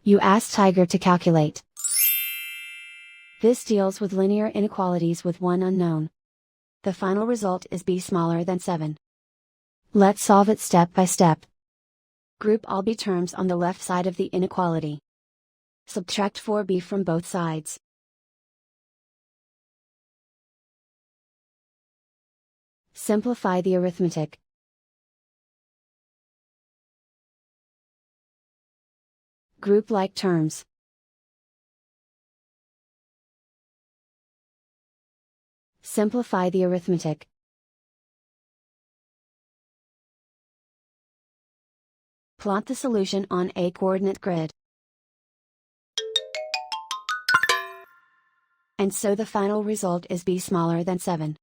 You ask Tiger to calculate. This deals with linear inequalities with one unknown. The final result is b smaller than 7. Let's solve it step by step. Group all b terms on the left side of the inequality. Subtract 4b from both sides. Simplify the arithmetic. Group like terms. Simplify the arithmetic. Plot the solution on a coordinate grid. And so the final result is b smaller than 7.